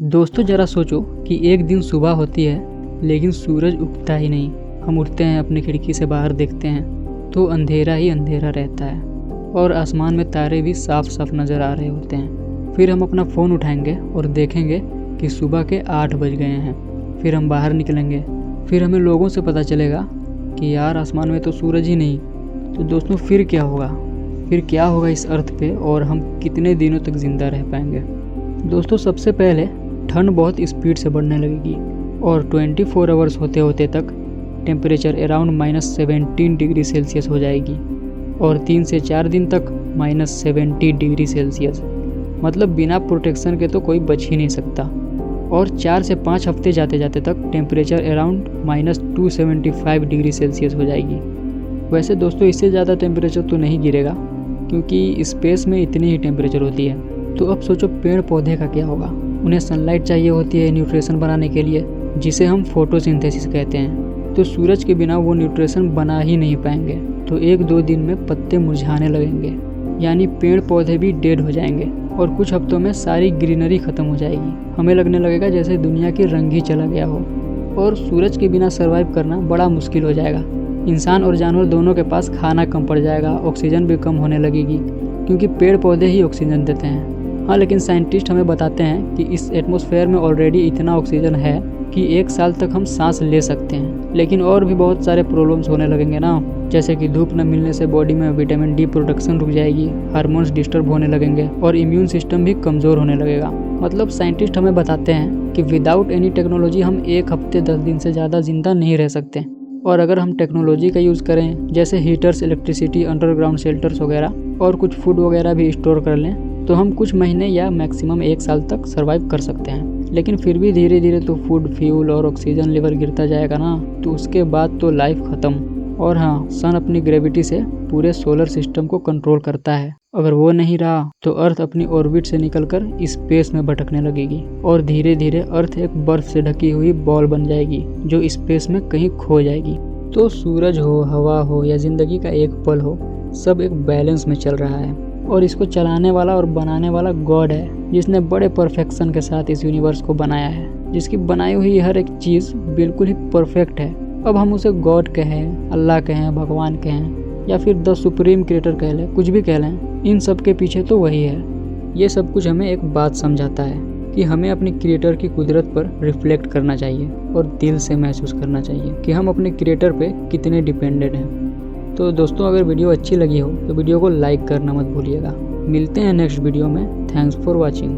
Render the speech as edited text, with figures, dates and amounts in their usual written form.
दोस्तों ज़रा सोचो कि एक दिन सुबह होती है लेकिन सूरज उगता ही नहीं। हम उठते हैं, अपनी खिड़की से बाहर देखते हैं तो अंधेरा ही अंधेरा रहता है और आसमान में तारे भी साफ साफ नज़र आ रहे होते हैं। फिर हम अपना फ़ोन उठाएंगे और देखेंगे कि सुबह के 8 बज गए हैं। फिर हम बाहर निकलेंगे, फिर हमें लोगों से पता चलेगा कि यार आसमान में तो सूरज ही नहीं। तो दोस्तों फिर क्या होगा? फिर क्या होगा इस अर्थ पे और हम कितने दिनों तक ज़िंदा रह पाएंगे? दोस्तों सबसे पहले ठंड बहुत स्पीड से बढ़ने लगेगी और 24 आवर्स होते होते तक टेम्परेचर अराउंड -17 डिग्री सेल्सियस हो जाएगी और 3 से 4 दिन तक -70 डिग्री सेल्सियस। मतलब बिना प्रोटेक्शन के तो कोई बच ही नहीं सकता। और 4 से 5 हफ्ते जाते जाते तक टेम्परेचर अराउंड -275 डिग्री सेल्सियस हो जाएगी। वैसे दोस्तों इससे ज़्यादा टेम्परेचर तो नहीं गिरेगा क्योंकि स्पेस में इतनी ही टेम्परेचर होती है। तो अब सोचो पेड़ पौधे का क्या होगा? उन्हें सनलाइट चाहिए होती है न्यूट्रिशन बनाने के लिए, जिसे हम फोटोसिंथेसिस कहते हैं। तो सूरज के बिना वो न्यूट्रिशन बना ही नहीं पाएंगे, तो 1-2 दिन में पत्ते मुरझाने लगेंगे, यानी पेड़ पौधे भी डेड हो जाएंगे और कुछ हफ्तों में सारी ग्रीनरी ख़त्म हो जाएगी। हमें लगने लगेगा जैसे दुनिया की रंग ही चला गया हो। और सूरज के बिना सर्वाइव करना बड़ा मुश्किल हो जाएगा। इंसान और जानवर दोनों के पास खाना कम पड़ जाएगा, ऑक्सीजन भी कम होने लगेगी क्योंकि पेड़ पौधे ही ऑक्सीजन देते हैं। हाँ, लेकिन साइंटिस्ट हमें बताते हैं कि इस एटमॉस्फेयर में ऑलरेडी इतना ऑक्सीजन है कि 1 साल तक हम सांस ले सकते हैं। लेकिन और भी बहुत सारे प्रॉब्लम्स होने लगेंगे ना, जैसे कि धूप न मिलने से बॉडी में विटामिन डी प्रोडक्शन रुक जाएगी, हार्मोन्स डिस्टर्ब होने लगेंगे और इम्यून सिस्टम भी कमज़ोर होने लगेगा। मतलब साइंटिस्ट हमें बताते हैं कि विदाउट एनी टेक्नोलॉजी हम 1 हफ्ते 10 दिन से ज़्यादा जिंदा नहीं रह सकते। और अगर हम टेक्नोलॉजी का यूज़ करें जैसे हीटर्स, इलेक्ट्रिसिटी, अंडरग्राउंड शेल्टर्स वगैरह और कुछ फूड वगैरह भी स्टोर कर लें तो हम कुछ महीने या मैक्सिमम 1 साल तक सर्वाइव कर सकते हैं। लेकिन फिर भी धीरे धीरे तो फूड, फ्यूल और ऑक्सीजन लेवल गिरता जाएगा ना, तो उसके बाद तो लाइफ ख़त्म। और हाँ, सन अपनी ग्रेविटी से पूरे सोलर सिस्टम को कंट्रोल करता है। अगर वो नहीं रहा तो अर्थ अपनी ऑर्बिट से निकलकर स्पेस में भटकने लगेगी और धीरे धीरे अर्थ एक बर्फ से ढकी हुई बॉल बन जाएगी जो स्पेस में कहीं खो जाएगी। तो सूरज हो, हवा हो या ज़िंदगी का एक पल हो, सब एक बैलेंस में चल रहा है और इसको चलाने वाला और बनाने वाला गॉड है, जिसने बड़े परफेक्शन के साथ इस यूनिवर्स को बनाया है, जिसकी बनाई हुई हर एक चीज़ बिल्कुल ही परफेक्ट है। अब हम उसे गॉड कहें, अल्लाह कहें, भगवान कहें या फिर द सुप्रीम क्रिएटर कह लें, कुछ भी कह लें, इन सब के पीछे तो वही है। ये सब कुछ हमें एक बात समझाता है कि हमें अपने क्रिएटर की कुदरत पर रिफ्लेक्ट करना चाहिए और दिल से महसूस करना चाहिए कि हम अपने क्रिएटर पे कितने डिपेंडेंट हैं। तो दोस्तों अगर वीडियो अच्छी लगी हो तो वीडियो को लाइक करना मत भूलिएगा। मिलते हैं नेक्स्ट वीडियो में। Thanks for watching.